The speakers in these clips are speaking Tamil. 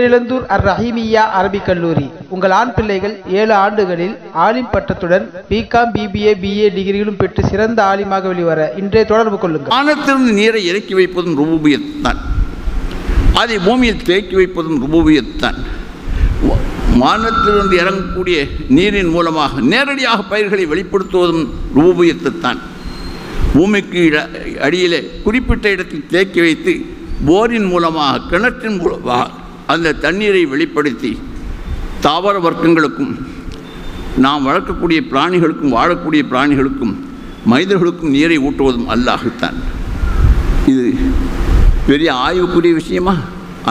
இளந்தூர் அர் ரஹீமியா அரபிக் கல்லூரி. உங்கள் ஆண் பிள்ளைகள் 7 ஆண்டுகளில் ஆலிம் பட்டத்துடன் பிகாம், பிபிஏ, பிஏ டிகிரிகளும் பெற்று சிறந்த ஆலிமாக வெளிவர இன்றைய தொடர்பு கொள்ளுங்கள். வானத்திலிருந்து நீரை இறக்கி வைப்பதும் ருபூபியத் தான். அதை பூமியில் தேக்கி வைப்பதும் ருபூபியத் தான். வானத்திலிருந்து இறங்கக்கூடிய நீரின் மூலமாக நேரடியாக பயிர்களை வெளிப்படுத்துவதும் ருபூபியத்து தான். பூமிக்கு அடியிலே குறிப்பிட்ட இடத்தில் தேக்கி வைத்து போரின் மூலமாக, கிணற்றின் மூலமாக அந்த தண்ணீரை வெளிப்படுத்தி தாவர வர்க்கங்களுக்கும், நாம் வளர்க்கக்கூடிய பிராணிகளுக்கும், வாழக்கூடிய பிராணிகளுக்கும், மனிதர்களுக்கும் நீரை ஊட்டுவதும் அல்லாஹ்தான். இது பெரிய ஆய்வுக்குரிய விஷயமா?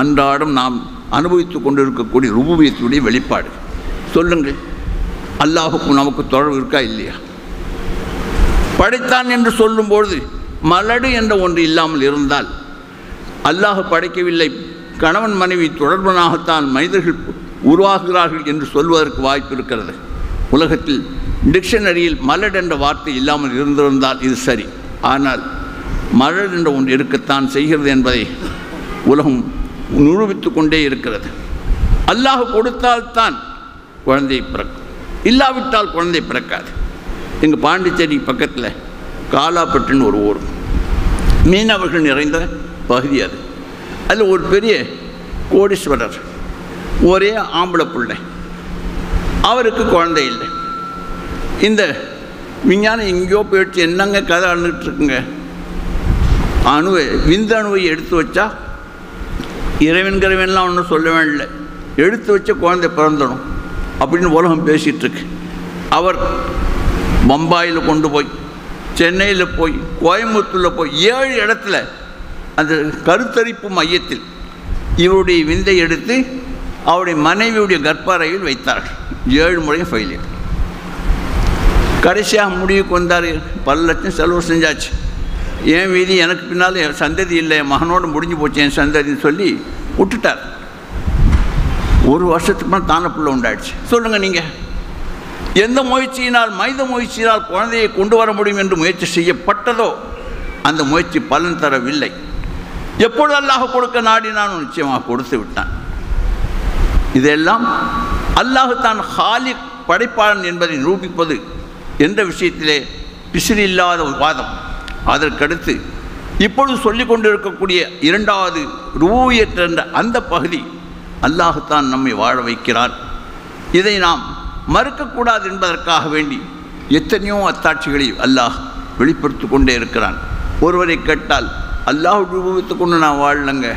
அன்றாடம் நாம் அனுபவித்து கொண்டிருக்கக்கூடிய ருபூபியத்துடைய வெளிப்பாடு. சொல்லுங்கள், அல்லாஹுக்கும் நமக்கு தொடர்பு இருக்கா இல்லையா? படைத்தான் என்று சொல்லும்பொழுது மலடு என்ற ஒன்று இல்லாமல் இருந்தால், அல்லாஹ் படைக்கவில்லை, கணவன் மனைவி தொடர்பனாகத்தான் மனிதர்கள் உருவாகிறார்கள் என்று சொல்வதற்கு வாய்ப்பு இருக்கிறது. உலகத்தில் டிக்ஷனரியில் மலடு என்ற வார்த்தை இல்லாமல் இருந்திருந்தால் இது சரி. ஆனால் மலடு என்ற ஒன்று இருக்கத்தான் செய்கிறது என்பதை உலகம் நிரூபித்து கொண்டே இருக்கிறது. அல்லாஹ் கொடுத்தால்தான் குழந்தை பிறக்கும், இல்லாவிட்டால் குழந்தை பிறக்காது. எங்கள் பாண்டிச்சேரி பக்கத்தில் காலாப்பட்டுன்னு ஒரு ஊர், மீனவர்கள் நிறைந்த பகுதி. அதில் ஒரு பெரிய கோடீஸ்வரர், ஒரே ஆம்பளை பிள்ளை, அவருக்கு குழந்தை இல்லை. இந்த விஞ்ஞானம் எங்கேயோ போயிடுச்சு, என்னங்க கதை அழுந்துட்டுருக்குங்க. விந்தணுவை எடுத்து வச்சா இறைவன்கிறவன்லாம் ஒன்றும் சொல்ல வேண்டிய, எடுத்து வச்ச குழந்தை பிறந்தணும் அப்படின்னு உலகம் பேசிகிட்ருக்கு. அவர் பம்பாயில் கொண்டு போய், சென்னையில் போய், கோயம்புத்தூரில் போய் 7 இடத்துல அந்த கருத்தரிப்பு மையத்தில் இவருடைய விந்தை எடுத்து அவருடைய மனைவியுடைய கர்ப்பறையில் வைத்தார்கள். 7 முறையும் ஃபெயிலியர். கடைசியாக முடிவுக்கு வந்தார். பல லட்சம் செலவு செஞ்சாச்சு. என் வீதி எனக்கு பின்னால் என் சந்ததி இல்லை, என் மகனோடு முடிஞ்சு போச்சு என் சந்ததின்னு சொல்லி விட்டுட்டார். 1 வருஷத்துக்கு மேலே தான பிள்ளை உண்டாயிடுச்சு. சொல்லுங்கள், நீங்கள் எந்த முயற்சியினால், மனித முயற்சியினால் குழந்தையை கொண்டு வர முடியும் என்று முயற்சி செய்யப்பட்டதோ அந்த முயற்சி பலன் தரவில்லை. எப்பொழுது அல்லாஹ் கொடுக்க நாடினான், நிச்சயமாக கொடுத்து விட்டான். இதெல்லாம் அல்லாஹ் தான் ஹாலிக், படைப்பாளன் என்பதை நிரூபிப்பது என்ற விஷயத்திலே பிசிறு இல்லாத ஒரு வாதம். அதற்கடுத்து இப்பொழுது சொல்லிக் கொண்டிருக்கக்கூடிய 2வது ருபூபியத் என்ற அந்த பகுதி, அல்லாஹ்தான் நம்மை வாழ வைக்கிறான். இதை நாம் மறுக்கக்கூடாது என்பதற்காக வேண்டி எத்தனையோ அத்தாட்சிகளை அல்லாஹ் வெளிப்படுத்தி கொண்டே இருக்கிறான். ஒருவரை கேட்டால், அல்லாஹ் ருபூபியத்தை கொண்டு நான் வாழலைங்க,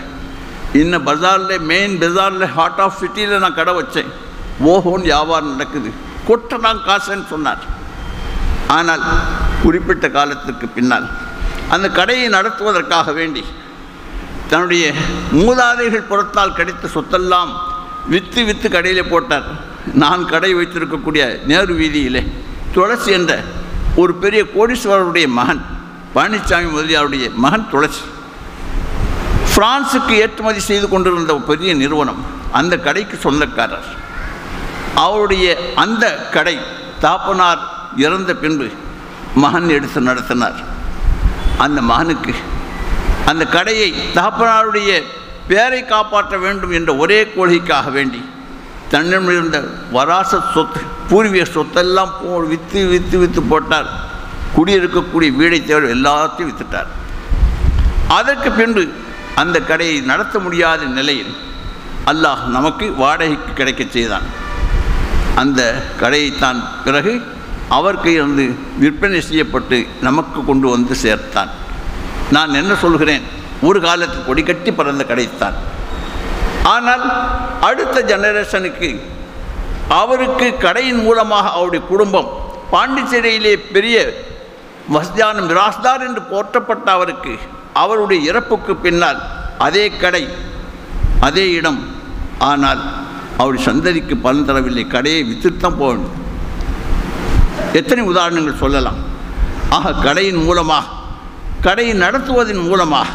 இன்னும் பஜாரில், மெயின் பஜாரில், ஹார்ட் ஆஃப் சிட்டியில் நான் கடை வச்சேன், ஓஹோன்னு வியாபாரம் நடக்குது, கொட்டலாம் காசுன்னு சொன்னார். ஆனால் குறிப்பிட்ட காலத்துக்கு பின்னால் அந்த கடையை நடத்துவதற்காக வேண்டி தன்னுடைய மூதாதைகள் புறத்தால் கிடைத்த சொத்தெல்லாம் விற்று கடையில் போட்டார். நான் கடை வைத்திருக்கக்கூடிய நேரு வீதியிலே துளசி என்ற ஒரு பெரிய கோடீஸ்வரருடைய மகன், பழனிசாமி முதலியாருடைய மகன் துளசி, பிரான்ஸுக்கு ஏற்றுமதி செய்து கொண்டிருந்த ஒரு பெரிய நிறுவனம், அந்த கடைக்கு சொந்தக்காரர். அவருடைய அந்த கடை தாப்பனார் இறந்த பின்பு மகன் எடுத்து நடத்தினார். அந்த மகனுக்கு அந்த கடையை, தாப்பனாருடைய பேரை காப்பாற்ற வேண்டும் என்ற ஒரே கொள்கைக்காக வேண்டி தன்னிடம் இருந்த வராச சொத்து, பூர்வீக சொத்தெல்லாம் விற்று போட்டார். குடியிருக்கக்கூடிய வீடை தவிர எல்லாத்தையும் விற்றுட்டார். அதற்கு பின்பு அந்த கடையை நடத்த முடியாத நிலையில் அல்லாஹ் நமக்கு வாடகைக்கு கிடைக்க செய்தான். அந்த கடையைத்தான் பிறகு அவர் கையிலிருந்து விற்பனை செய்யப்பட்டு நமக்கு கொண்டு வந்து சேர்த்தான். நான் என்ன சொல்கிறேன், ஒரு காலத்தில் கொடி கட்டி பறந்த கடைத்தான். ஆனால் அடுத்த ஜெனரேஷனுக்கு அவருக்கு கடையின் மூலமாக அவருடைய குடும்பம், பாண்டிச்சேரியிலே பெரிய வசதியான மிராஸ்தார் என்று போற்றப்பட்ட அவருக்கு, அவருடைய இறப்புக்கு பின்னால் அதே கடை, அதே இடம், ஆனால் அவருடைய சந்ததிக்கு பலன் தரவில்லை. கடையை விற்றுத்தான் போக வேண்டும். எத்தனை உதாரணங்கள் சொல்லலாம். ஆக கடையின் மூலமாக, கடையை நடத்துவதன் மூலமாக,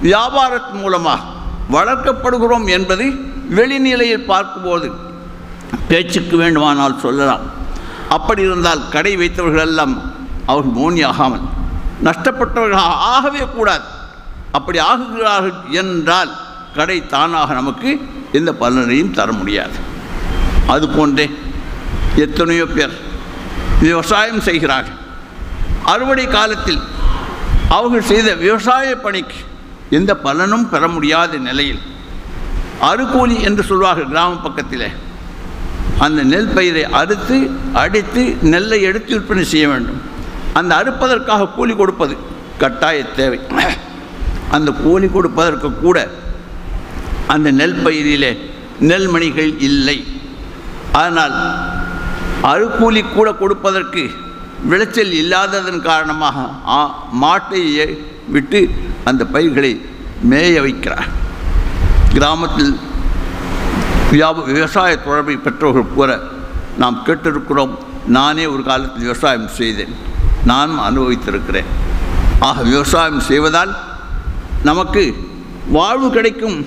வியாபாரத்தின் மூலமாக வளர்க்கப்படுகிறோம் என்பது வெளிநிலையில் பார்க்கும்போது பேச்சுக்கு வேண்டுமானால் சொல்லலாம். அப்படி இருந்தால் கடை வைத்தவர்களெல்லாம் அவர்கள் மோனியாகாமல் நஷ்டப்பட்டவர்கள் ஆகவே கூடாது. அப்படி ஆகுகிறார்கள் என்றால் கடை தானாக நமக்கு எந்த பலனையும் தர முடியாது. அதுபோன்றே எத்தனையோ பேர் விவசாயம் செய்கிறார்கள். அறுவடை காலத்தில் அவர்கள் செய்த விவசாய பணிக்கு எந்த பலனும் பெற முடியாத நிலையில் அறுகூலி என்று சொல்வார்கள் கிராம பக்கத்தில். அந்த நெல் பயிரை அறுத்து அடித்து நெல்லை எடுத்து விற்பனை செய்ய வேண்டும். அந்த அறுப்பதற்காக கூலி கொடுப்பது கட்டாய தேவை. அந்த கூலி கொடுப்பதற்கு கூட அந்த நெல் பயிரிலே நெல்மணிகள் இல்லை. அதனால் அறுகூலி கூட கொடுப்பதற்கு விளைச்சல் இல்லாததன் காரணமாக மாட்டை விட்டு அந்த பயிர்களை மேய வைக்கிறார். கிராமத்தில் விவசாய தொடர்பை பெற்றவர்கள் கூற நாம் கேட்டிருக்கிறோம். நானே ஒரு காலத்தில் விவசாயம் செய்தேன், நானும் அனுபவித்திருக்கிறேன். ஆக விவசாயம் செய்வதால் நமக்கு வாழ்வு கிடைக்கும்,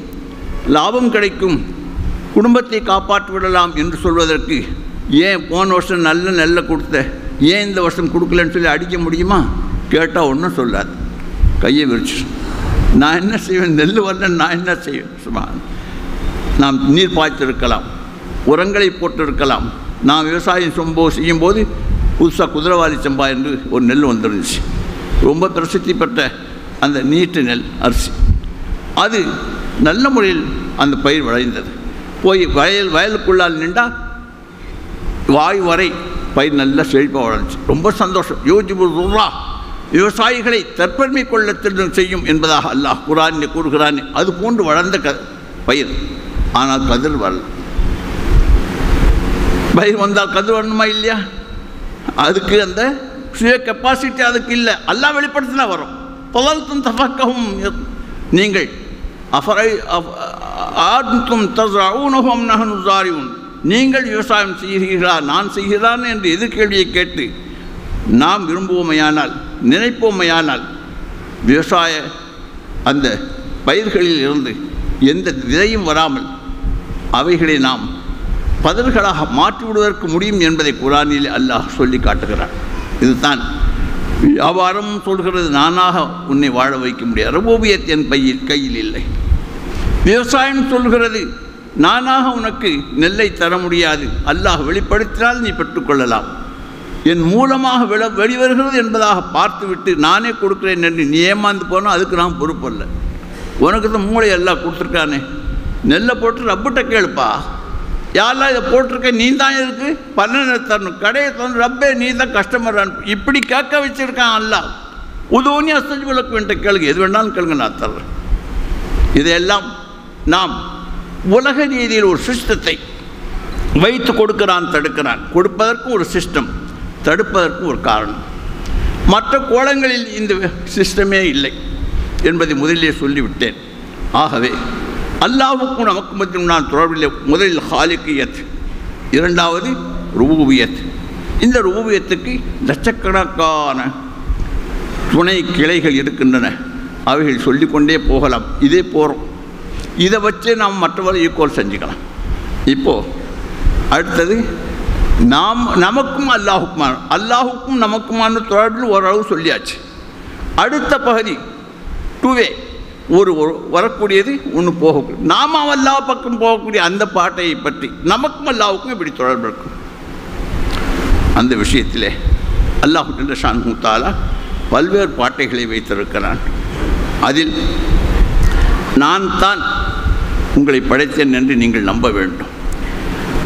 லாபம் கிடைக்கும், குடும்பத்தை காப்பாற்றி விடலாம் என்று சொல்வதற்கு ஏன் போன வருஷம் நல்ல நெல்லை கொடுத்த, ஏன் இந்த வருஷம் கொடுக்கலன்னு சொல்லி அடிக்க முடியுமா? கேட்டால் ஒன்றும் சொல்லாது, கையை விரிச்சு. நான் என்ன செய்வேன்? நெல் வரலன்னு நான் என்ன செய்வேன்? சும்மா நாம் நீர் பாய்ச்சிருக்கலாம், உரங்களை போட்டிருக்கலாம். நான் விவசாயம் செய்யும்போது புதுசாக குதிரைவாலி சம்பா என்று ஒரு நெல் வந்துருந்துச்சு. ரொம்ப பிரசித்தி பெற்ற அந்த நீட்டு நெல் அரிசி, அது நல்ல முறையில் அந்த பயிர் விளைந்தது. போய் வயலுக்குள்ளால் நின்றால் வாய் வரை பயிர் நல்ல செழிப்பாக வளர்ந்துச்சு. ரொம்ப சந்தோஷம். யோஜிபுல்லா விவசாயிகளை தற்பெருமை கொள்ள செய்யும் என்பதாக அல்லாஹ் குர்ஆனிலே கூறுகிறான். அது போன்று வளர்ந்த பயிர். ஆனால் கதிர் வரல. பயிர் வந்தால் கதிர் வரணுமா இல்லையா? அதுக்கு அந்த சுய கெப்பாசிட்டி அதுக்கு இல்லை. அல்லாஹ் வெளிப்படுத்தினா வரும். பலல்தும் தஃபக்கவும், நீங்கள் நீங்கள் விவசாயம் செய்கிறீர்களா, நான் செய்கிறான் என்று எதிர்கேள்வியை கேட்டு நாம் விரும்புவோமையானால், நினைப்போமையானால், விவசாய அந்த பயிர்களில் இருந்து எந்த விதையும் வராமல் அவைகளை நாம் பதர்களாக மாற்றிவிடுவதற்கு முடியும் என்பதை குர்ஆனில் அல்லாஹ் சொல்லி காட்டுகிறான். இதுதான் வியாபாரம் சொல்கிறது. நானாக உன்னை வாழ வைக்க முடியாது, ரபூபியத் என் கையில் இல்லை. விவசாயம் சொல்கிறது, நானாக உனக்கு நெல்லை தர முடியாது, அல்லாஹ் வெளிப்படுத்தினால் நீ பெற்றுக்கொள்ளலாம். என் மூலமாக வெளிவருகிறது என்பதாக பார்த்துவிட்டு நானே கொடுக்குறேன் என்று நீ ஏமாந்து போனால் அதுக்கு நான் பொறுப்பல்ல. உனக்கு தான் மூளை எல்லாம் கொடுத்துருக்கானே, நெல்லை போட்டு ரப்பிட்ட கேளுப்பா, யாரெல்லாம் இதை போட்டிருக்க, நீ தான் இருக்கு பலனை தரணும், கடையை தரணும், ரப்பே நீ தான் கஸ்டமர் அனுப்பு, இப்படி கேட்க வச்சிருக்கான் அல்லாஹ். உதவுனி அஸ்தஜிபு லக்கும் என்ற கேளுங்க, எது வேணாலும் கேளுங்க, நான் தர்றேன். இதையெல்லாம் நாம் உலக ரீதியில் ஒரு சிஸ்டத்தை வைத்து கொடுக்கிறான், தடுக்கிறான். கொடுப்பதற்கும் ஒரு சிஸ்டம், தடுப்பதற்கும் ஒரு காரணம். மற்ற கோலங்களில் இந்த சிஸ்டமே இல்லை என்பதை முதலிலே சொல்லிவிட்டேன். ஆகவே அல்லாஹுக்கும் நமக்கு மத்தியும் நான் தொடர்பில் முதலில் ஹாலிகியத், இரண்டாவது ருபூபியத். இந்த ருபூபியத்துக்கு லட்சக்கணக்கான துணை கிளைகள் இருக்கின்றன. அவைகள் சொல்லிக்கொண்டே போகலாம். இதே போகிறோம், இதை வச்சே நாம் மற்றவரை ஈக்குவல் செஞ்சுக்கலாம். இப்போது அடுத்தது நமக்கும் அல்லாஹுக்கும் நமக்குமான தொடர்பில் ஓரளவு சொல்லியாச்சு. அடுத்த பகுதி டூவே, ஒரு வரக்கூடியது ஒன்று போகக்கூடிய, நாம் அல்லாஹ் பக்கம் போகக்கூடிய அந்த பாட்டை பற்றி நமக்கும் அல்லாஹுக்கும் இப்படி தொடர்பு இருக்கும். அந்த விஷயத்திலே அல்லாஹ் ஜல்ல ஷானுஹு தஆலா பல்வேறு பாட்டைகளை வைத்திருக்கிறான். அதில் நான் தான் உங்களை படைத்தேன் என்று நீங்கள் நம்ப வேண்டும்,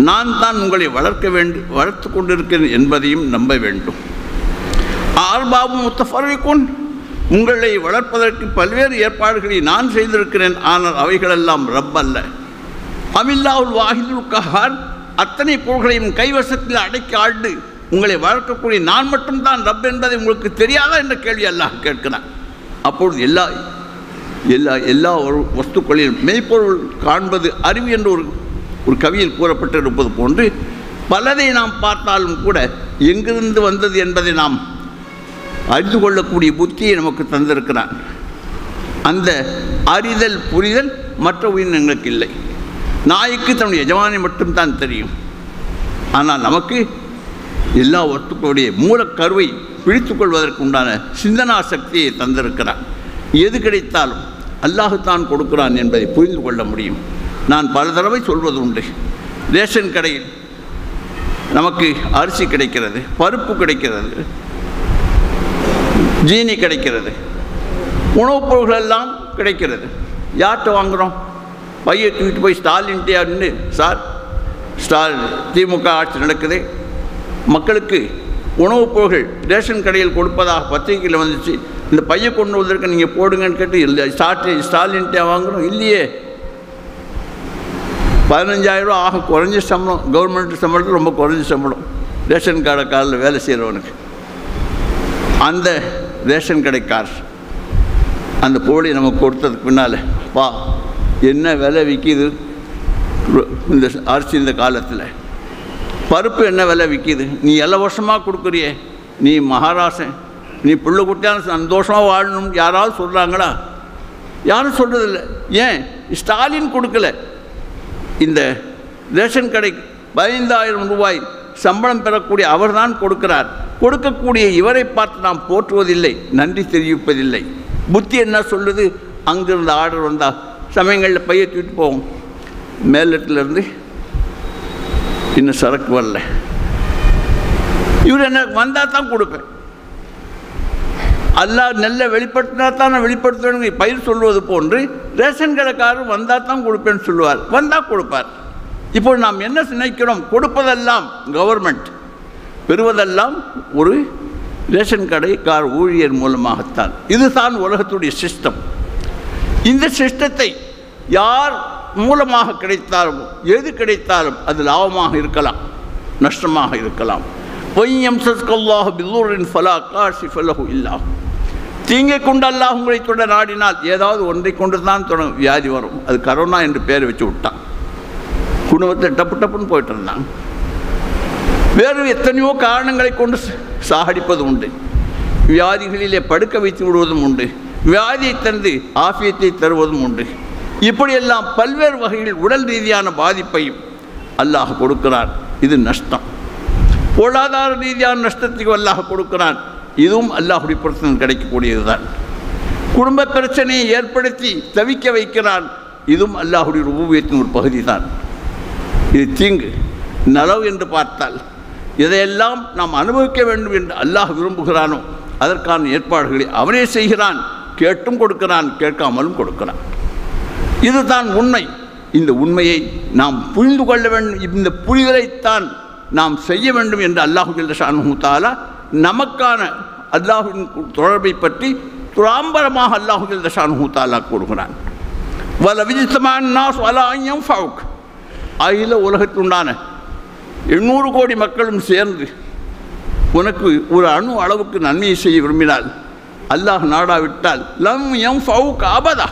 நான் தான் உங்களை வளர்த்து கொண்டிருக்கிறேன் என்பதையும் நம்ப வேண்டும். ஆர்பாபு முத்தஃபர்ரிகுன், உங்களை வளர்ப்பதற்கு பல்வேறு ஏற்பாடுகளை நான் செய்திருக்கிறேன், ஆனால் அவைகளெல்லாம் ரப் அல்ல. அமில்லாவுல் வாஹிதுல் கஹார், அத்தனை பொருள்களையும் கைவசத்தில் அடக்கி ஆண்டு உங்களை வளர்க்கக்கூடிய நான் மட்டும்தான் ரப் என்பதை உங்களுக்கு தெரியாதா என்ற கேள்வி அல்லாஹ் கேட்கிறான். அப்பொழுது எல்லா வஸ்துக்களிலும் மெய்ப்பொருள் காண்பது அறிவு என்று ஒரு கவியில் கூறப்பட்டிருப்பது போன்று பலதை நாம் பார்த்தாலும் கூட எங்கிருந்து வந்தது என்பதை நாம் அறிந்து கொள்ளக்கூடிய புத்தியை நமக்கு தந்திருக்கிறான். அந்த அறிதல் புரிதல் மற்ற உயிரினங்களுக்கு இல்லை. நாய்க்கு தன்னுடைய எஜமானை மட்டும்தான் தெரியும். ஆனால் நமக்கு எல்லா வஸ்துக்களுடைய மூலக்கருவை பிடித்து கொள்வதற்கு உண்டான சிந்தனா சக்தியை தந்திருக்கிறான். எது கிடைத்தாலும் அல்லாஹ் தான் கொடுக்கிறான் என்பதை புரிந்து கொள்ள முடியும். நான் பல தடவை சொல்வது உண்டு, ரேஷன் கடையில் நமக்கு அரிசி கிடைக்கிறது, பருப்பு கிடைக்கிறது, ஜீனி கிடைக்கிறது, உணவுப் பொருள்கள் எல்லாம் கிடைக்கிறது. யார்கிட்ட வாங்குகிறோம்? பையை தூக்கிட்டு போய் ஸ்டாலின்ட்டே அப்படின்னு, சார் திமுக ஆட்சி நடக்குது, மக்களுக்கு உணவுப் பொருள்கள் ரேஷன் கடையில் கொடுப்பதாக பத்திரிகையில் வந்துச்சு, இந்த பையை கொண்டு வந்திருக்க நீங்கள் போடுங்கன்னு கேட்டு இல்லை ஸ்டாலின்ட்டே வாங்குகிறோம். இல்லையே, 15,000 ரூபா ஆக குறைஞ்ச சம்பளம், கவர்மெண்ட் சம்பளத்தில் ரொம்ப குறைஞ்ச சம்பளம் ரேஷன் கடைக்காரில் வேலை செய்கிறவனுக்கு. அந்த ரேஷன் கடைக்காரர் அந்த பொருளை நமக்கு கொடுத்ததுக்கு பின்னால், பா என்ன விலை விற்கிது இந்த அரிசி, இந்த காலத்தில் பருப்பு என்ன விலை விற்கிது, நீ எல்லா வருஷமாக கொடுக்குறியே, நீ மகாராசன், நீ பிள்ளை குட்டியான சந்தோஷமாக வாழணும் யாராவது சொல்கிறாங்களா? யாரும் சொல்கிறதில்ல. ஏன்? ஸ்டாலின் கொடுக்கல. இந்த ரேஷன் கடை 15,000 ரூபாய் சம்பளம் பெறக்கூடிய அவர்தான் கொடுக்கிறார். கொடுக்கக்கூடிய இவரை பார்த்து நாம் போற்றுவதில்லை, நன்றி தெரிவிப்பதில்லை. புத்தி என்ன சொல்லுது? அங்கிருந்து ஆர்டர் வந்தால் சமயங்களில் பையை தூக்கிட்டு போவோம், மேலிடத்துலேருந்து இன்னும் சரக்கு வரல, இவர் என்ன வந்தால் தான் கொடுப்பேன், அல்லாஹ் நெல்லை வெளிப்படுத்தினா தான் நான் வெளிப்படுத்துவேன் பயிர் சொல்வது போன்று ரேஷன் கடைக்காரர் வந்தால் தான் கொடுப்பேன்னு சொல்லுவார், வந்தால் கொடுப்பார். இப்போ நாம் என்ன நினைக்கிறோம்? கொடுப்பதெல்லாம் கவர்மெண்ட், பெறுவதெல்லாம் ஒரு ரேஷன் கடைக்கார ஊழியர் மூலமாகத்தான். இதுதான் உலகத்துடைய சிஸ்டம். இந்த சிஸ்டத்தை யார் மூலமாக கிடைத்தாலும், எது கிடைத்தாலும் அது லாபமாக இருக்கலாம், நஷ்டமாக இருக்கலாம். தீங்கை கொண்டு அல்லாஹ் உங்களை தொட நாடினால் ஏதாவது ஒன்றை கொண்டு தான் தொடங்கும் வியாதி வரும். அது கரோனா என்று பெயர் வச்சு விட்டான். குடும்பத்தை டப்பு டப்புன்னு போயிட்டு இருந்தாங்க. வேறு எத்தனையோ காரணங்களை கொண்டு சாகடிப்பது உண்டு, வியாதிகளிலே படுக்க வைத்து விடுவதும் உண்டு, வியாதியை தந்து ஆஃபியத்தை தருவதும் உண்டு. இப்படியெல்லாம் பல்வேறு வகையில் உடல் ரீதியான பாதிப்பையும் அல்லாஹ் கொடுக்கிறான். இது நஷ்டம். பொருளாதார ரீதியான நஷ்டத்துக்கு அல்லாஹ் கொடுக்கிறான். இதுவும் அல்லாஹுடைய பொருத்தம் கிடைக்கக்கூடியது தான். குடும்ப பிரச்சனையை ஏற்படுத்தி தவிக்க வைக்கிறான். இதுவும் அல்லாஹுடைய ரூபியத்தின் ஒரு பகுதி தான். இது தீங்கு. நலவு என்று பார்த்தால் இதையெல்லாம் நாம் அனுபவிக்க வேண்டும் என்று அல்லாஹ் விரும்புகிறானோ அதற்கான ஏற்பாடுகளை அவனே செய்கிறான். கேட்டும் கொடுக்கிறான், கேட்காமலும் கொடுக்கிறான். இதுதான் உண்மை. இந்த உண்மையை நாம் புரிந்து கொள்ள வேண்டும். இந்த புரிதலைத்தான் நாம் செய்ய வேண்டும் என்று அல்லாஹு ஜல்ல ஷானுஹு தஆலா நமக்கான அல்லாஹ்வின் தொடர்பை பற்றி துராம்பரமாக அல்லாஹு ஜல்ல ஷானுஹு தஆலா கூறுகிறான். வலவிஜ்தமஅன் நாஸ் அலா அன் யன்ஃபஉக், அகில உலகத்துண்டான 800 கோடி மக்களும் சேர்ந்து உனக்கு ஒரு அணு அளவுக்கு நன்மையை செய்ய விரும்பினால், அல்லாஹ் நாடாவிட்டால் லம் யன்ஃபஉக் அபதா,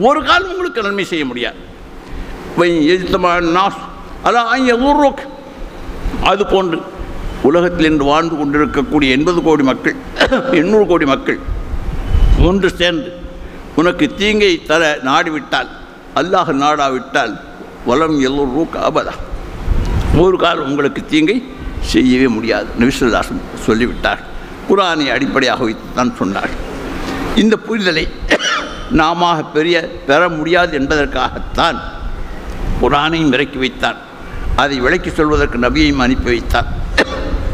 ஒரு காலம் உங்களுக்கு நன்மை செய்ய முடியாது. நாஸ் அலா அன் யதுர்ருக், அது போன்று உலகத்தில் இன்று வாழ்ந்து கொண்டிருக்கக்கூடிய 80 கோடி மக்கள் 800 கோடி மக்கள் ஒன்று சேர்ந்து உனக்கு தீங்கை தர நாடிவிட்டால், அல்லாஹ் நாடாவிட்டால் வலம் யதுர்ருக் அபதா, ஒரு காலம் உங்களுக்கு தீங்கை செய்யவே முடியாது. நபி ஸல்லல்லாஹு அலைஹி வஸல்லம் சொல்லிவிட்டார். குர்ஆனை அடிப்படையாக வைத்து தான் சொன்னார். இந்த புரிதலை நாம பெற முடியாது என்பதற்காகத்தான் குர்ஆனையும் இறக்கி வைத்தார். அதை விளக்கி சொல்வதற்கு நபியையும் அனுப்பி வைத்தார்.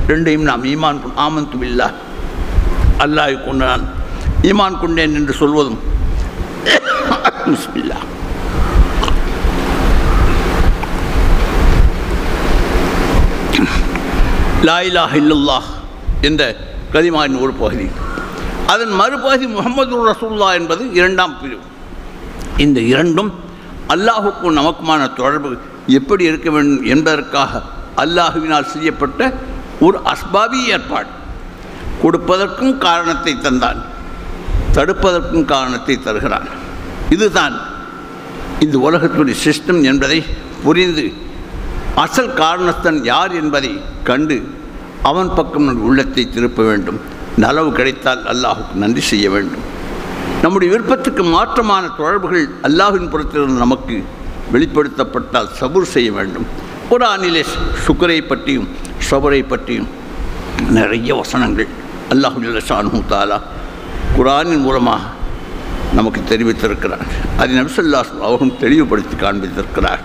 ரெண்டையும் நாம் ஈமான் ஆமன்து பில்லாஹ், அல்லாஹ் கொண்டு நான் ஈமான் கொண்டேன் என்று சொல்வதும் பிஸ்மில்லாஹ். லா இலாஹ இல்லல்லாஹ் என்ற கலிமாவின் ஒரு பகுதி. அதன் மறுபகுதி முஹம்மது ரசூலுல்லாஹ் என்பது இரண்டாம் பிரிவு. இந்த இரண்டும் அல்லாஹுக்கும் நமக்குமான தொடர்பு எப்படி இருக்க வேண்டும் என்பதற்காக அல்லாஹுவினால் செய்யப்பட்ட ஒரு அஸ்பாபி ஏற்பாடு. கொடுப்பதற்கும் காரணத்தை தந்தான், தடுப்பதற்கும் காரணத்தை தருகிறான். இதுதான் இந்த உலகத்துடைய சிஸ்டம் என்பதை புரிந்து அசல் காரணஸ்தன் யார் என்பதை கண்டு அவன் பக்கம் உள்ளத்தை திருப்ப வேண்டும். நலவு கிடைத்தால் அல்லாஹுக்கு நன்றி செய்ய வேண்டும். நம்முடைய விருப்பத்துக்கு மாற்றமான தொடர்புகள் அல்லாஹ்வின் புறத்திலிருந்து நமக்கு வெளிப்படுத்தப்பட்டால் சபுர் செய்ய வேண்டும். குர்ஆனிலே சுக்ரை பற்றியும் சபரை பற்றியும் நிறைய வசனங்கள் அல்லாஹ் ஜல்ல ஷானுஹு தஆலா குர்ஆனின் மூலமாக நமக்கு தெரிவித்திருக்கிறார். அதை நபி ஸல்லல்லாஹு அலைஹி வஸல்லம் அவர்களும் தெளிவுபடுத்தி காண்பித்திருக்கிறார்.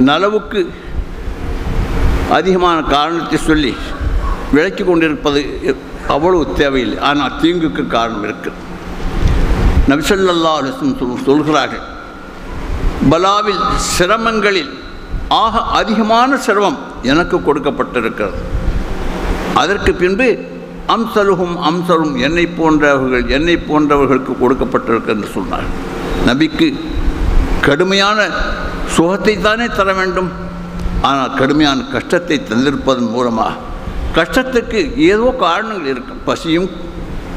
நலவுக்கு அதிகமான காரணத்தை சொல்லி விளக்கி கொண்டிருப்பது அவ்வளவு தேவையில்லை. ஆனால் தீங்குக்கு காரணம் இருக்குது. நபி ஸல்லல்லாஹு அலைஹி வஸல்லம் சொல்கிறார்கள், பலாவில் சிரமங்களில் ஆக அதிகமான சிரமம் எனக்கு கொடுக்கப்பட்டிருக்கிறது. அதற்கு பின்பு அம்சலும் என்னை போன்றவர்களுக்கு கொடுக்கப்பட்டிருக்கு என்று சொன்னார். நபிக்கு கடுமையான சுகத்தை தானே தர வேண்டும், ஆனால் கடுமையான கஷ்டத்தை தந்திருப்பதன் மூலமாக கஷ்டத்துக்கு ஏதோ காரணங்கள் இருக்கும். பசியும்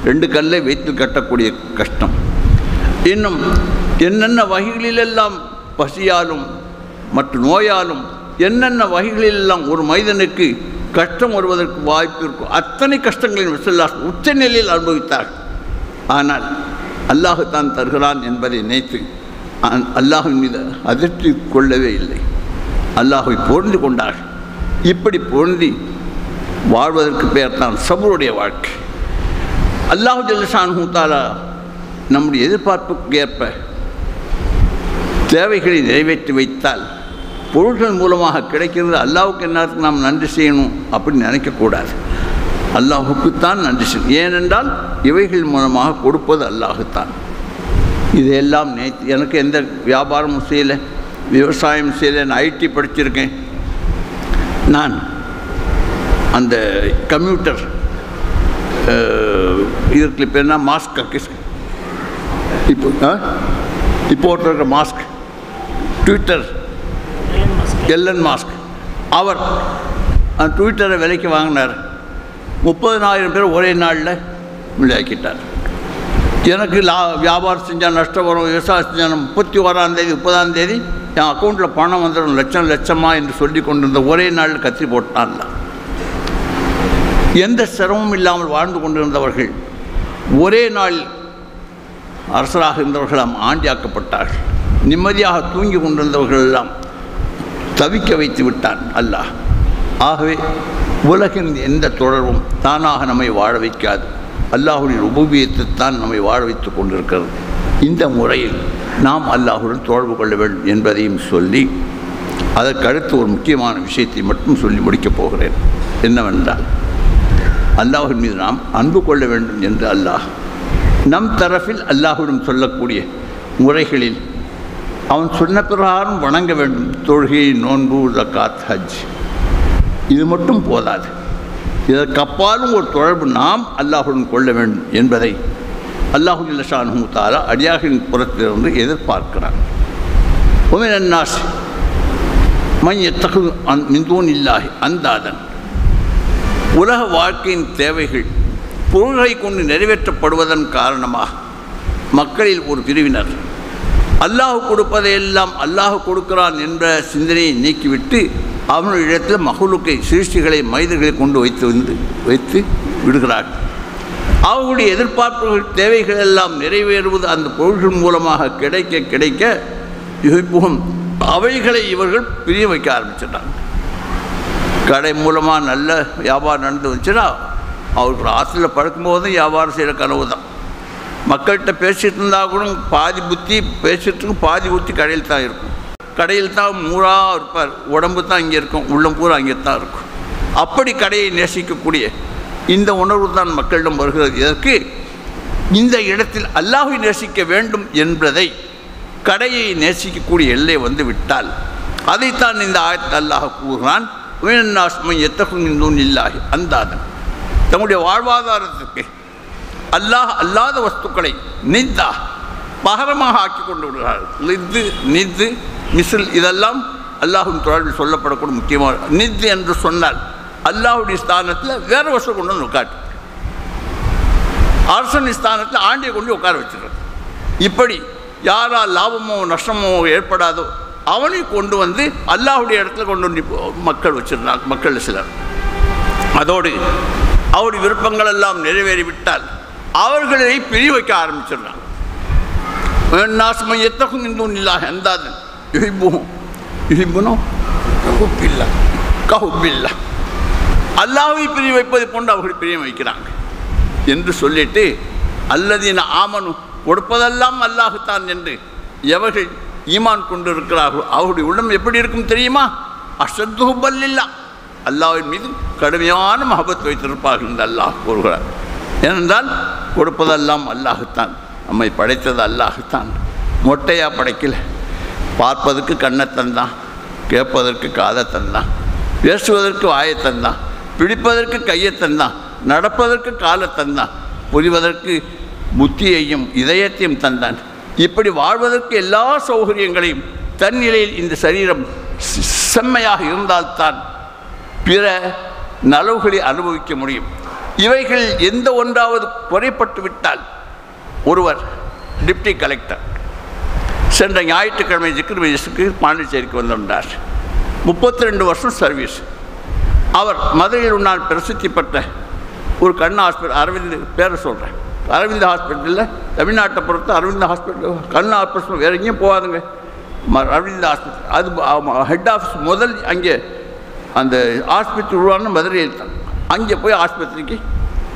2 கல்லை வைத்து கட்டக்கூடிய கஷ்டம், இன்னும் என்னென்ன வகைகளிலெல்லாம் பசியாலும் மற்ற நோயாலும் என்னென்ன வகைகளிலெல்லாம் ஒரு மனிதனுக்கு கஷ்டம் வருவதற்கு வாய்ப்பு இருக்கும். அத்தனை கஷ்டங்களின் விசல்லாஸ் உச்ச நிலையில் அனுபவித்தார்கள். ஆனால் அல்லாஹு தான் தருகிறான் என்பதை நினைத்து அல்லாஹின் மீது அதிர்ச்சி கொள்ளவே இல்லை. அல்லாஹை பொருந்தி கொண்டார்கள். இப்படி பொருந்தி வாழ்வதற்கு பெயர் தான் சபருடைய வாழ்க்கை. அல்லாஹு ஜல்ல ஷானுஹு தஆலா நம்முடைய எதிர்பார்ப்புக்கு ஏற்ப தேவைகளை நிறைவேற்றி வைத்தால் பொருள்கள் மூலமாக கிடைக்கிறது. அல்லாஹுக்கு எல்லாத்துக்கும் நாம் நன்றி செய்யணும் அப்படின்னு நினைக்கக்கூடாது. அல்லாஹுக்குத்தான் நன்றி செய்யணும். ஏனென்றால் இவைகள் மூலமாக கொடுப்பது அல்லாஹுத்தான். இதையெல்லாம் நேற்று எனக்கு எந்த வியாபாரமும் செய்யலை, விவசாயம் செய்யலை. நான் ஐடி படிச்சிருக்கேன். நான் அந்த கம்ப்யூட்டர் இதற்கு இப்போ என்ன மாஸ்க் இப்போ இருக்கிற மாஸ்க் ட்விட்டர் எல்லன் மாஸ்க் அவர் அந்த ட்விட்டரை விலைக்கு வாங்கினார். 30,000 பேர் ஒரே நாளில் விளையாக்கிட்டார். எனக்கு வியாபாரம் செஞ்சால் நஷ்டம் வரும், விவசாயம் செஞ்சால் 31ஆம் தேதி 30ஆம் தேதி என் அக்கௌண்ட்டில் பணம் வந்துடும் லட்சமாக என்று சொல்லி கொண்டிருந்த ஒரே நாளில் கத்தி போட்டான்ல. எந்த சிரமமும் இல்லாமல் வாழ்ந்து கொண்டிருந்தவர்கள் ஒரே நாள் அரசராக இருந்தவர்களெல்லாம் ஆண்டியாக்கப்பட்டார்கள். நிம்மதியாக தூங்கி கொண்டிருந்தவர்கள் எல்லாம் தவிக்க வைத்து விட்டான் அல்லாஹ். ஆகவே உலகின் எந்த தொடர்பும் தானாக நம்மை வாழ வைக்காது. அல்லாஹுடைய உபவியத்தை தான் நம்மை வாழ வைத்து கொண்டிருக்கிறது. இந்த முறையில் நாம் அல்லாஹுடன் தொடர்பு கொள்ள வேண்டும் என்பதையும் சொல்லி அதற்கு அடுத்து ஒரு முக்கியமான விஷயத்தை மட்டும் சொல்லி முடிக்கப் போகிறேன். என்னவென்றால் அல்லாஹின் மீது நாம் அன்பு கொள்ள வேண்டும் என்று அல்லாஹ் நம் தரப்பில் அல்லாஹுடன் சொல்லக்கூடிய முறைகளில் அவன் சொன்ன பிரகாரம் வணங்க வேண்டும். தொழுகை, நோன்பு, ஜக்காத், ஹஜ் இது மட்டும் போதாது. இதற்கப்பாலும் ஒரு தொடர்பு நாம் அல்லாஹுடன் கொள்ள வேண்டும் என்பதை அல்லாஹு ஜல்ல ஷானுஹு தஆலா அடியார்களின் புறத்திலிருந்து எதிர்பார்க்கிறான். வமின் அன்னாஸ் மன் யத்தகிது மின் தூனில்லாஹி அந்தாதன். உலக வாழ்க்கையின் தேவைகள் பொருள்களை கொண்டு நிறைவேற்றப்படுவதன் காரணமாக மக்களில் ஒரு பிரிவினர் அல்லாஹ் கொடுப்பதையெல்லாம் அல்லாஹ் கொடுக்கிறான் என்ற சிந்தனையை நீக்கிவிட்டு அவனுடைய இடத்தில் மஹ்லூக்கை சிருஷ்டிகளை மனிதர்களை கொண்டு வைத்து விடுகிறார்கள். அவர்களுடைய எதிர்பார்ப்புகள் தேவைகள் எல்லாம் நிறைவேறுவது அந்த பொருள்கள் மூலமாக கிடைக்க யுஹிப்புஹும் அவைகளை இவர்கள் பிரிய வைக்க ஆரம்பிச்சிட்டாங்க. கடை மூலமாக நல்ல வியாபாரம் நடந்து வந்துச்சுன்னா அவர்கள் ஆற்றுல படுக்கும்போதும் வியாபாரம் செய்கிற கனவு தான். மக்கள்கிட்ட பேசிகிட்டு இருந்தால் கூட பாதி புத்தி பேசிகிட்டு பாதி புத்தி கடையில் தான் இருக்கும். கடையில் தான் மூறாக இருப்பார், உடம்பு தான் இங்கே இருக்கும், உள்ளம் பூரா அங்கே தான் இருக்கும். அப்படி கடையை நேசிக்கக்கூடிய இந்த உணர்வு தான் மக்களிடம் வருகிறது. இதற்கு இந்த இடத்தில் அல்லாஹை நேசிக்க வேண்டும் என்பதை கடையை நேசிக்கக்கூடிய எல்லை வந்து விட்டால் அதைத்தான் இந்த ஆயத்தில் அல்லாஹ் கூறுகிறான். இல்லாஹி அந்தாதன். தம்முடைய வாழ்வாதாரத்துக்கு அல்லாஹ் அல்லாத வஸ்துக்களை நித்தா பகரமாக ஆக்கி கொண்டு விடுகிறார்கள். நித்து மிசில் இதெல்லாம் அல்லாஹின் தொடர்பில் சொல்லப்படக்கூடிய முக்கியமான நித்து என்று சொன்னால் அல்லாஹுடைய ஸ்தானத்தில் வேறு வஸ்து கொண்டு வந்து உட்காட்டு, அரசன் ஸ்தானத்தில் ஆண்டியை கொண்டு உட்கார வச்சுருக்காங்க. இப்படி யாரால் லாபமோ நஷ்டமோ ஏற்படாதோ அவனை கொண்டு வந்து அல்லாஹுடைய இடத்துல கொண்டு வந்து மக்கள் வச்சிருந்தாங்க. மக்கள் சிலர் அதோடு அவருடைய விருப்பங்கள் எல்லாம் நிறைவேறிவிட்டால் அவர்களை பிரி வைக்க ஆரம்பிச்சிடுறாங்க. எத்தகும் இந்தும் இல்லாக எந்தாதன் கஹுபில்லா அல்லாஹ்வை பிரிய வைப்பதை போன்று அவர்கள் பிரிய வைக்கிறாங்க என்று சொல்லிட்டு அல்லதீன ஆமனு கொடுப்பதெல்லாம் அல்லாஹுத்தான் என்று எவர்கள் ஈமான் கொண்டு இருக்கிறார்களோ அவருடைய உள்ளம் எப்படி இருக்கும் தெரியுமா? அஷத்து ஹுப்பல்லில்லா, அல்லாஹ்வின் மீது கடுமையான மஹபத் வைத்திருப்பார்கள் என்று அல்லாஹ் கூறுகிறார். ஏனென்றால் கொடுப்பதெல்லாம் அல்லாஹுத்தான், நம்மை படைத்தது அல்லாஹுத்தான். மொட்டையாக படைக்கல, பார்ப்பதற்கு கண்ணை தந்தான், கேட்பதற்கு காதை தந்தான், பேசுவதற்கு வாயை தந்தான், பிடிப்பதற்கு கையை தந்தான், நடப்பதற்கு காலை தந்தான், புரிவதற்கு புத்தியையும் இதயத்தையும் தந்தான். இப்படி வாழ்வதற்கு எல்லா சௌகரியங்களையும் தன் நிலையில் இந்த சரீரம் செம்மையாக இருந்தால்தான் பிற நலவுகளை அனுபவிக்க முடியும். இவைகள் எந்த ஒன்றாவது குறைப்பட்டு விட்டால், ஒருவர் டிப்டி கலெக்டர் சென்ற ஞாயிற்றுக்கிழமை ஜிக்ர் மஜ்லிஸுக்கு பாண்டிச்சேரிக்கு வந்திருந்தார். 32 வருஷம் சர்வீஸ். அவர் மதுரையில் உன்னால் பிரசித்தி பெற்ற ஒரு கண் ஹாஸ்பிட்டல், அரவிந்த் பேரை சொல்கிறேன், அரவிந்த் ஹாஸ்பிட்டலில், தமிழ்நாட்டை பொறுத்த அரவிந்த் ஹாஸ்பிட்டல் கண் ஆப்ரேஷன் வேறு எங்கேயும் போகாதுங்க, அரவிந்த் ஹாஸ்பிட்டல். அது ஹெட் ஆஃபீஸ் முதல் அங்கே அந்த ஆஸ்பத்திரி உருவான மதுரையில் தான். அங்கே போய் ஆஸ்பத்திரிக்கு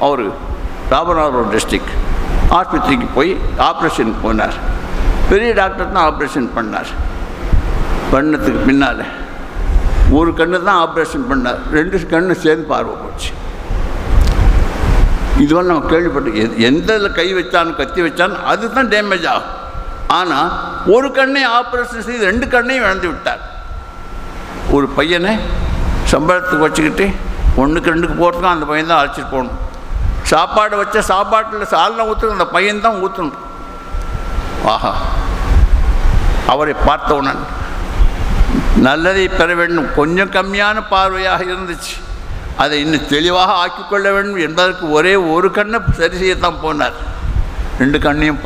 அவர் ராமநாதபுரம் டிஸ்ட்ரிக்ட் ஆஸ்பத்திரிக்கு போய் ஆப்ரேஷன் போனார். பெரிய டாக்டர் தான் ஆப்ரேஷன் பண்ணார். பண்ணதுக்கு பின்னால் ஒரு கண்ணு தான் ஆப்ரேஷன் பண்ணார், 2 கண்ணு சேர்ந்து பார்வை போச்சு. இதுவரை நம்ம கேள்விப்பட்டு எந்த கை வச்சான்னு கத்தி வச்சான்னு அதுதான் டேமேஜ் ஆகும். ஆனால் ஒரு கண்ணை ஆப்ரேஷன் செய்து 2 கண்ணையும் இழந்து விட்டார். ஒரு பையனை சம்பளத்துக்கு வச்சுக்கிட்டு 1க்கு 2க்கு போகிறதுக்கும் அந்த பையன் தான் அழைச்சிட்டு போகணும். சாப்பாடு வச்ச சாப்பாட்டில் சால்னா ஊற்றணும், அந்த பையன் தான் ஊற்றணும். ஆஹா, அவரை பார்த்தவுடன் நல்லதை பெற வேண்டும், கொஞ்சம் கம்மியான பார்வையாக இருந்துச்சு, அதை இன்னும் தெளிவாக ஆக்கிக்கொள்ள வேண்டும் என்பதற்கு ஒரே ஒரு கண்ணை சரி செய்யத்தான் போனார். 2 கண்ணையும்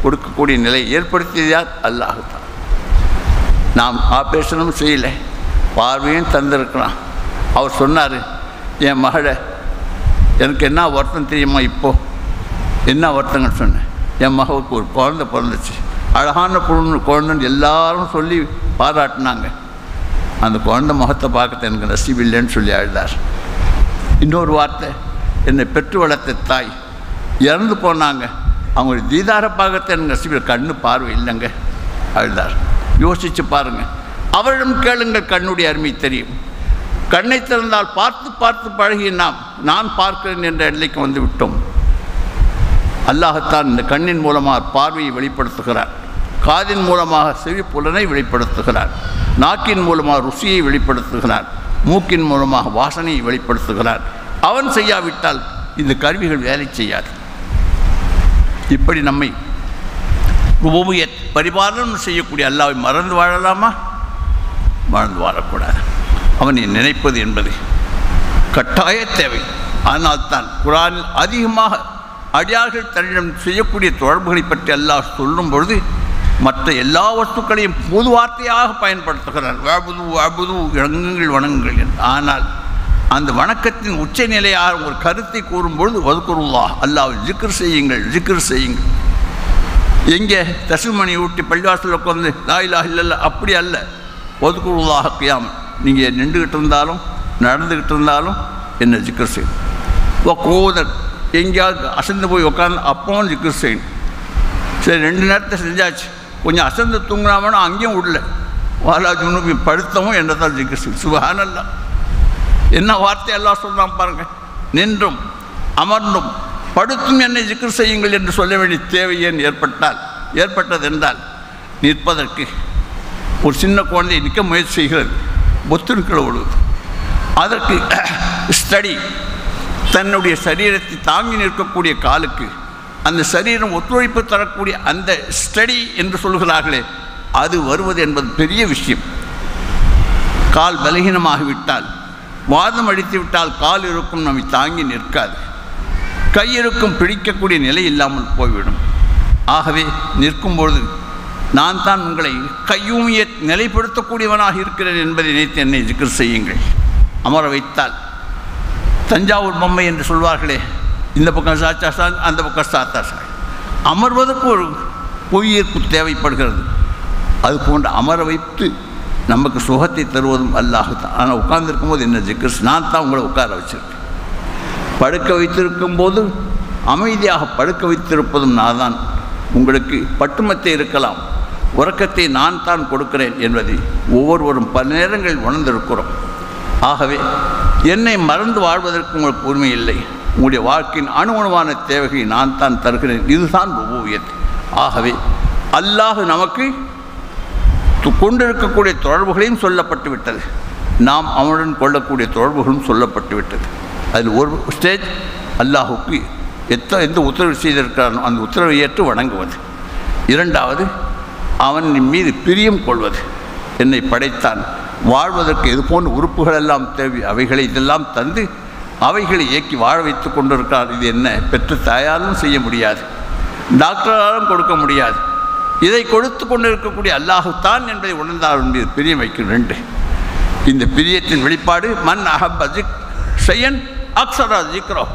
கொடுக்கக்கூடிய நிலை ஏற்படுத்தியது யார்? அல்லாஹ் தான். நாம் ஆப்ரேஷனும் செய்யலை, பார்வையும் தந்திருக்கலாம். அவர் சொன்னார், என் மகளை எனக்கு என்ன வருத்தம் தெரியுமா, இப்போது என்ன வருத்தங்கள் சொன்னேன், என் மகளுக்கு ஒரு குழந்தை பிறந்துச்சு, அழகான குழந்தைன்னு எல்லாரும் சொல்லி பாராட்டினாங்க. அந்த குழந்தை முகத்தை பார்க்கறது எனக்கு நசீப் இல்லைன்னு சொல்லி அழுதார். இன்னொரு வார்த்தை, என்னை பெற்று வளர்த்த தாய் இறந்து போனாங்க, அவங்களுடைய தீதார பார்க்கறது எனக்கு நசீப், கண்ணு பார்வை இல்லைங்க, அழுதார். யோசித்து பாருங்கள், அவரிடம் கேளுங்கள், கண்ணுடைய அருமை தெரியும். கண்ணை திறந்தால் பார்த்து பார்த்து பழகி நான் பார்க்கிறேன் என்ற எல்லைக்கு வந்து விட்டோம். அல்லாஹத்தான் இந்த கண்ணின் மூலமாக பார்வையை வெளிப்படுத்துகிறார், காதின் மூலமாக செவி புலனை வெளிப்படுத்துகிறார், நாக்கின் மூலமாக ருசியை வெளிப்படுத்துகிறார், மூக்கின் மூலமாக வாசனையை வெளிப்படுத்துகிறார். அவன் செய்யாவிட்டால் இந்த கருவிகள் வேலை செய்யாது. இப்படி நம்மை ருபூபியத் பரிபாலனம் செய்யக்கூடிய அல்லாஹ்வை மறந்து வாழலாமா? வாழ்ந்து வாழக்கூடாது. அவனை நினைப்பது என்பது கட்டாய தேவை. ஆனால்தான் குர்ஆனில் அதிகமாக அடியார்கள் தன்னிடம் செய்யக்கூடிய தொடர்புகளை பற்றி அல்லாஹ் சொல்லும் பொழுது மற்ற எல்லா வஸ்துக்களையும் பொது வார்த்தையாக பயன்படுத்துகிறார். வாபுது வணங்குங்கள் வணங்குங்கள் என்று. ஆனால் அந்த வணக்கத்தின் உச்ச நிலையாக ஒரு கருத்தை கூறும்பொழுது வதுக்குருல்லாஹ், அல்லாஹ் ஜிக்ர் செய்யுங்கள், ஜிக்ர் செய்யுங்கள். எங்கே தசுமணி ஊட்டி பள்ளிவாசலில் உட்காந்து லா இலாஹ இல்லல்லாஹ் அப்படி அல்ல, வதுக்குருல்லாஹ் கியாம. நீங்கள் நின்றுக்கிட்டு இருந்தாலும் நடந்துக்கிட்டு இருந்தாலும் என்ன ஜிக்ர் செய்யும். கோதர் எங்கேயாவது அசந்து போய் உட்காந்து அப்பவும் ஜிக்ர் செய்யணும். சரி, 2 நேரத்தை செஞ்சாச்சு, கொஞ்சம் அசந்து தூங்கினாமனா அங்கேயும் விடல, வாலாஜுன்னு படுத்தவும் என்ன தான் ஜிக்ர் செய்யும். சுப்ஹானல்லாஹ், என்ன வார்த்தை எல்லாம் சொல்கிறான் பாருங்கள். நின்றும் அமர்ந்தும் படுத்தும் என்னை ஜிக்ர் செய்யுங்கள் என்று சொல்ல வேண்டிய தேவை ஏன் ஏற்பட்டது என்றால், நிற்பதற்கு ஒரு சின்ன குழந்தை நிற்க முயற்சி செய்கிறது, பொத்துருக்களை விடுவது. அதற்கு ஸ்டடி, தன்னுடைய சரீரத்தை தாங்கி நிற்கக்கூடிய காலுக்கு அந்த சரீரம் ஒத்துழைப்பு தரக்கூடிய அந்த ஸ்டடி என்று சொல்கிறார்களே, அது வருவது என்பது பெரிய விஷயம். கால் பலகீனமாகிவிட்டால், வாதம் அடித்து விட்டால் கால் இருக்கும் நம்மை தாங்கி நிற்காது, கை இருக்கும் பிடிக்கக்கூடிய நிலை இல்லாமல் போய்விடும். ஆகவே நிற்கும்பொழுது நான் தான் உங்களை கையூமிய நிலைப்படுத்தக்கூடியவனாக இருக்கிறேன் என்பதை நினைத்து என்னை ஜிக்ர் செய்யுங்கள். அமர வைத்தால் தஞ்சாவூர் பொம்மை என்று சொல்வார்களே, இந்த பக்கம் சாச்சா சாங், அந்த பக்கம் சாத்தா சாங். அமர்வதற்கு ஒரு புவியீர்ப்பு தேவைப்படுகிறது. அது போன்ற அமர வைத்து நமக்கு சுகத்தை தருவதும் அல்லாஹ் தான். ஆனால் உட்கார்ந்துருக்கும் போது என்ன ஜிக்ர், நான் தான் உங்களை உட்கார வச்சுருக்கேன். படுக்க வைத்திருக்கும் போது அமைதியாக படுக்க வைத்திருப்பதும் நான் தான். உங்களுக்கு பட்டுமத்தை இருக்கலாம், உறக்கத்தை நான் தான் கொடுக்கிறேன் என்பதை ஒவ்வொருவரும் பல நேரங்களில் உணர்ந்திருக்கிறோம். ஆகவே என்னை மறந்து வாழ்வதற்கு உங்களுக்கு உரிமை இல்லை. உங்களுடைய வாழ்க்கையின் அணுவணுவான தேவையை நான் தான் தருகிறேன். இதுதான் ரூபூபியத். ஆகவே அல்லாஹ் நமக்கு கொண்டிருக்கக்கூடிய தொடர்புகளையும் சொல்லப்பட்டு விட்டது, நாம் அவனுடன் கொள்ளக்கூடிய தொடர்புகளும் சொல்லப்பட்டு விட்டது. அதில் ஒரு ஸ்டேஜ் அல்லாஹுக்கு எந்த உத்தரவு செய்திருக்கிறானோ அந்த உத்தரவை ஏற்று வணங்குவது. இரண்டாவது, அவன் மீது பிரியம் கொள்வது. என்னை படைத்தான், வாழ்வதற்கு எது போன்ற உறுப்புகளெல்லாம் தேவை, அவைகளை இதெல்லாம் தந்து அவைகளை இயக்கி வாழ வைத்து கொண்டிருக்கிறார். இது என்ன பெற்ற தாயாலும் செய்ய முடியாது, டாக்டராலும் கொடுக்க முடியாது. இதை கொடுத்து கொண்டிருக்கக்கூடிய அல்லாஹுத்தான் என்பதை உணர்ந்தால் மீது பிரியம் வைக்கும். 2, இந்த பிரியத்தின் வெளிப்பாடு மன் அஹப்ப ஷையன் அக்ஸர ஜிக்ரோ.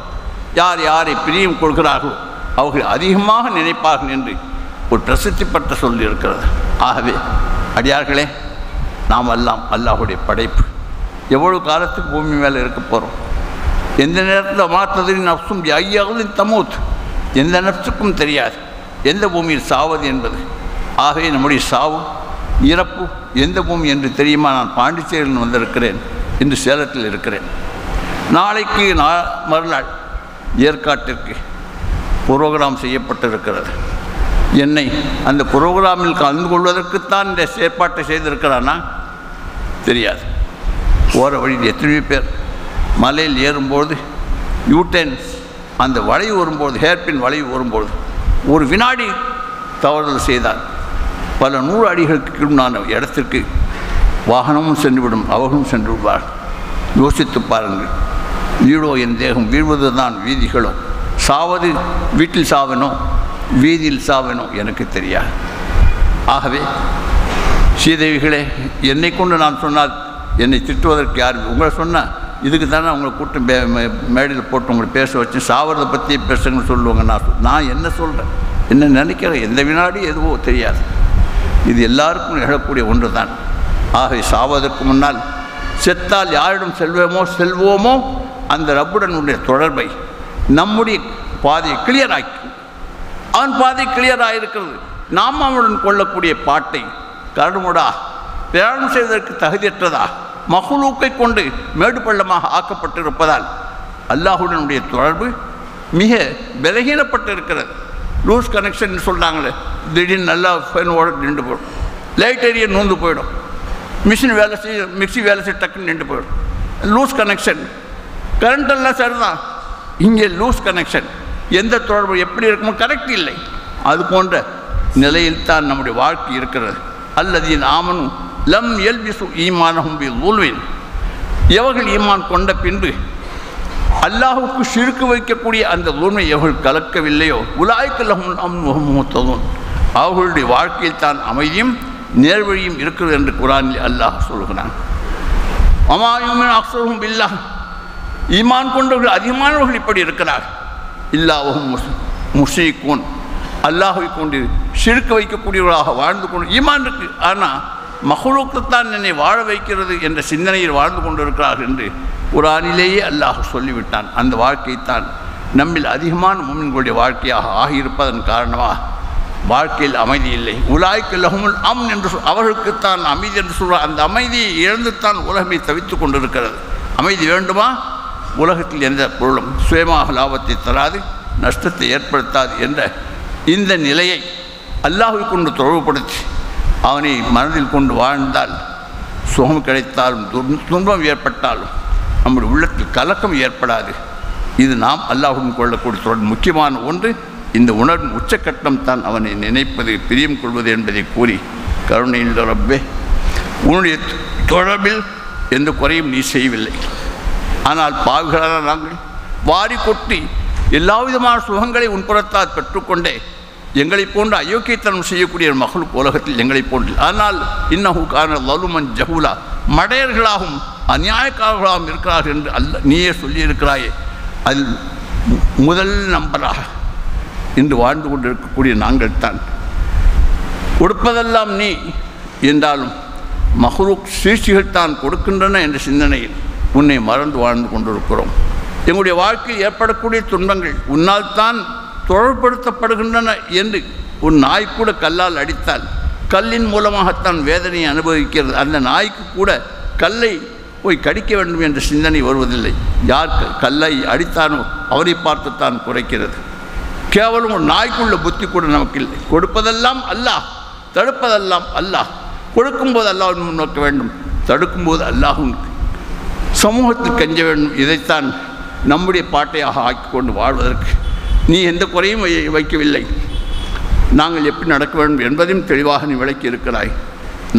யார் யாரை பிரியம் கொள்கிறார்களோ அவர்கள் அதிகமாக நினைப்பார்கள் என்று ஒரு பிரசித்தி பெற்ற சொல்லி இருக்கிறது. ஆகவே அடியார்களே, நாம் எல்லாம் அல்லாஹுடைய படைப்பு. எவ்வளவு காலத்துக்கு பூமி மேலே இருக்க போகிறோம்? எந்த நேரத்தில் மாற்றதின் நப்சும் ஐயாவதின் தமூத், எந்த நப்சுக்கும் தெரியாது எந்த பூமியில் சாவது என்பது. ஆகவே நம்முடைய சாவு இறப்பு எந்த பூமி என்று தெரியுமா? நான் பாண்டிச்சேரியில் வந்திருக்கிறேன், இன்று சேலத்தில் இருக்கிறேன். நாளைக்கு மறுநாள் ஏற்காட்டிற்கு புரோகிராம் செய்யப்பட்டிருக்கிறது. என்னை அந்த புரோகிராமில் கலந்து கொள்வதற்குத்தான் இந்த ஏற்பாட்டை செய்திருக்கிறானா தெரியாது. போகிற வழியில் எத்தனையோ பேர் மலையில் ஏறும்போது யூட்டேன் அந்த வளைவு வரும்போது, ஹேர்பின் வளைவு வரும்போது ஒரு வினாடி தவறுதல் செய்தால் பல 100 அடிகளுக்கு நான் இடத்திற்கு வாகனமும் சென்றுவிடும், அவர்களும் சென்று விடுவார். யோசித்து பாருங்கள். வீடோ என் தேகம், வீழ்வது தான் வீதிகளோ, சாவது வீட்டில் சாவனோ வீதியில் சாவனோ எனக்கு தெரியாது. ஆகவே சீதேவிகளே, என்னை கொண்டு நான் சொன்னால் என்னை திட்டுவதற்கு யார்? உங்களை சொன்னால் இதுக்கு தானே உங்களை கூட்டம் மேடையில் போட்டு உங்களை பேச வச்சு சாவறதை பற்றியே பேசுங்கன்னு சொல்லுவாங்க. நான் என்ன சொல்கிறேன், என்ன நினைக்கிறேன், எந்த வினாடி எதுவோ தெரியாது. இது எல்லாருக்கும் நிகழக்கூடிய ஒன்று தான். ஆகவே சாவதற்கு முன்னால் செத்தால் யாரிடம் செல்வோமோ அந்த ரப்புடனுடைய தொடர்பை நம்முடைய பாதையை கிளியராக்கி, அவன் பாதை கிளியராக இருக்கிறது. நாம் அவனுடன் கொள்ளக்கூடிய பாட்டை கரடுமுடா பிரயாணம் செய்வதற்கு தகுதியற்றதா மஹ்லூக்கை கொண்டு மேடு பள்ளமாக ஆக்கப்பட்டிருப்பதால் அல்லாஹுடனுடைய தொடர்பு மிக பலகீனப்பட்டிருக்கிறது. லூஸ் கனெக்ஷன் சொல்கிறாங்களே, திடீர்னு நல்லா ஃபேன் ஓட நின்று போயிடும், லைட் ஏரியா நூந்து போயிடும், மிஷின் வேலை செய்ய மிக்சி வேலை செய்ய டக்குன்னு நின்று போயிடும். Loose connection. கரண்டெல்லாம் சரிதான், இங்கே லூஸ் கனெக்ஷன். எந்த தொடர்பு எப்படி இருக்குமோ கரெக்ட் இல்லை. அது போன்ற நிலையில் தான் நம்முடைய வாழ்க்கை இருக்கிறது. அல்லதீன் ஆமனும் லம் எல்பிசு ஈமானஹும் பில்லுல்வின். எவர்கள் ஈமான் கொண்ட பின்பு அல்லாஹுக்கு ஷிர்க் வைக்கக்கூடிய அந்த உண்மை எவர்கள் கலக்கவில்லையோ உலாய்க்கல்லஹும் அம்னுஹும் முஹ்ததூன். அவர்களுடைய வாழ்க்கையில் தான் அமைதியும் நேர்வழியும் இருக்கிறது என்று குர்ஆனில் அல்லாஹ் சொல்கிறான். வமா யுமினு அக்ஸருஹும் பில்லாஹ். ஈமான் கொண்டவர்கள் அதிகமானவர்கள் இப்படி இருக்கிறார். இல்லாஹும் முஷ்ரிகூன். அல்லாஹை கொண்டு ஷிர்க் வைக்கக்கூடியவர்களாக வாழ்ந்து கொண்டு ஈமான் இருக்கு, ஆனால் மஹ்லூக்குத்தான் என்னை வாழ வைக்கிறது என்ற சிந்தனையில் வாழ்ந்து கொண்டிருக்கிறார்கள் என்று குர்ஆனிலேயே அல்லாஹ் சொல்லிவிட்டான். அந்த வாழ்க்கைத்தான் நம்மில் அதிகமான முஃமின்களுடைய வாழ்க்கையாக ஆகியிருப்பதன் காரணமாக வாழ்க்கையில் அமைதி இல்லை. உலாய்க்கு லஹுமுல் அம்ன் என்று அவர்களுக்குத்தான் அமைதி என்று சொல்வார். அந்த அமைதியை இழந்துத்தான் உலகமே தவித்து கொண்டிருக்கிறது. அமைதி வேண்டுமா? உலகத்தில் எந்த பொருளும் சுயமாக லாபத்தை தராது, நஷ்டத்தை ஏற்படுத்தாது என்ற இந்த நிலையை அல்லாஹ்வை கொண்டு தொடர்புபடுத்தி அவனை மனதில் கொண்டு வாழ்ந்தால் சுகம் கிடைத்தாலும் துன்பம் ஏற்பட்டாலும் நம்முடைய உள்ளத்தில் கலக்கம் ஏற்படாது. இது நாம் அல்லாஹ்வுடன் கொள்ளக்கூடிய தொடர்பு முக்கியமான ஒன்று. இந்த உணர்வின் உச்சக்கட்டம் தான் அவனை நினைப்பது, பிரியம் கொள்வது என்பதை கூறி, கருணையில் ரப்பே, உன்னுடைய தொடர்பில் எந்த குறையும் நீ செய்யவில்லை. ஆனால் பாவிகளான நாங்கள் வாரி கொட்டி எல்லா விதமான சுகங்களை உன்புறத்தால் பெற்றுக்கொண்டே எங்களை போன்ற அயோக்கியத்தனம் செய்யக்கூடிய மகளுக்கு உலகத்தில் எங்களை போன்று. ஆனால் இன்னஹு கான லலுமன் ஜஹூலா, மடையர்களாகவும் அநியாயக்காரர்களாகவும் இருக்கிறார்கள் என்று நீயே சொல்லியிருக்கிறாயே. அதில் முதல் நம்பராக இன்று வாழ்ந்து கொண்டிருக்கக்கூடிய நாங்கள் தான். கொடுப்பதெல்லாம் நீ என்றாலும் மஹ்லூக் சீழ்ச்சிகள் தான் கொடுக்கின்றன என்ற சிந்தனையில் உன்னை மறந்து வாழ்ந்து கொண்டிருக்கிறோம். எங்களுடைய வாழ்க்கையில் ஏற்படக்கூடிய துன்பங்கள் உன்னால் தான் தொடர்படுத்தப்படுகின்றன என்று ஒரு நாய் கூட கல்லால் அடித்தால் கல்லின் மூலமாகத்தான் வேதனையை அனுபவிக்கிறது. அந்த நாய்க்கு கூட கல்லை போய் கடிக்க வேண்டும் என்ற சிந்தனை வருவதில்லை. யார் கல்லை அடித்தானோ அவரை பார்த்துத்தான் குறைக்கிறது. கேவலம் ஒரு நாய்க்குள்ள புத்தி கூட நமக்கு இல்லை. கொடுப்பதெல்லாம் அல்லாஹ், தடுப்பதெல்லாம் அல்லாஹ். கொடுக்கும்போது அல்லாஹ் முன்னோக்க வேண்டும், தடுக்கும்போது அல்லாஹும் சமூகத்தில் கெஞ்ச வேண்டும். இதைத்தான் நம்முடைய பாட்டையாக ஆக்கி கொண்டு வாழ்வதற்கு நீ எந்த குறையும் வைக்கவில்லை. நாங்கள் எப்படி நடக்க வேண்டும் என்பதையும் தெளிவாக நீ விளக்கி இருக்கிறாய்.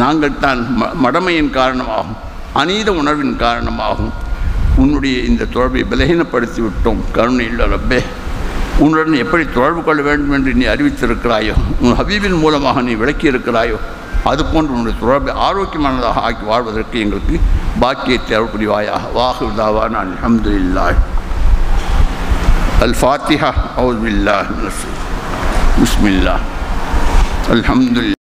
நாங்கள் தான் மடமையின் காரணமாகும், அநீத உணர்வின் காரணமாகும் உன்னுடைய இந்த தொடர்பை பலகீனப்படுத்தி விட்டோம். கருணையுள்ள ரப்பே, உன்னுடன் எப்படி தொடர்பு கொள்ள வேண்டும் என்று நீ அறிவித்திருக்கிறாயோ, உன் ஹபீபின் மூலமாக நீ விளக்கி இருக்கிறாயோ, அதுபோன்று உன்னுடைய தொடர்பை ஆரோக்கியமானதாக ஆக்கி வாழ்வதற்கு எங்களுக்கு பாக்கியத்தை அருள் புரிவாயாக. வாஹிர் தாவானா அல்ஹம்துலில்லாஹ். அல்-ஃபாத்திஹா. அவுது பில்லாஹி மினஷ் ஷைத்தானிர் ரஜீம். பிஸ்மில்லாஹ். அல்ஹம்துலில்லாஹ்.